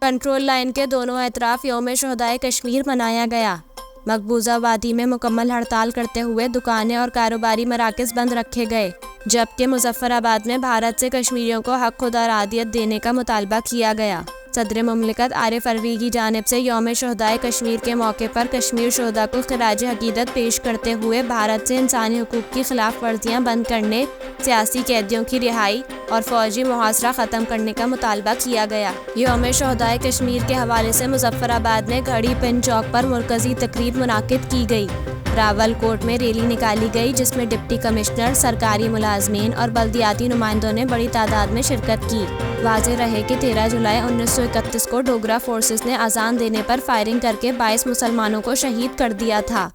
Control line के दोनों अतराफ यौम शोहदाए कश्मीर मनाया गया। मकबूजा वादी में मुकम्मल हड़ताल करते हुए दुकानें और कारोबारी मराकज़ बंद रखे गए, जबकि मुजफ्फराबाद में भारत से कश्मीरियों को हक खुद अरादियत देने का मुतालबा किया गया। सदर मुमलिकत आरिफ अलवी की जानिब से यौम शोहदाए कश्मीर के मौके पर कश्मीर शोहदा को खिराज हकीकत पेश करते हुए भारत से इंसानी हुकूक की खिलाफ वर्जियाँ बंद करने, सियासी कैदियों की रिहाई और फौजी मुहासरा ख़त्म करने का मुतालबा किया गया। यौम शोहदाए कश्मीर के हवाले से मुजफ्फराबाद में घड़ी पिन चौक पर मुरकज़ी तकरीब मुनाकिद की गई। रावलकोट में रैली निकाली गई, जिसमें डिप्टी कमिश्नर, सरकारी मुलाजमीन और बल्दियाती नुमाइंदों ने बड़ी तादाद में शिरकत की। वाज़ेह रहे कि 13 जुलाई 1931 को डोगरा फोर्सेस ने अजान देने पर फायरिंग करके 22 मुसलमानों को शहीद कर दिया था।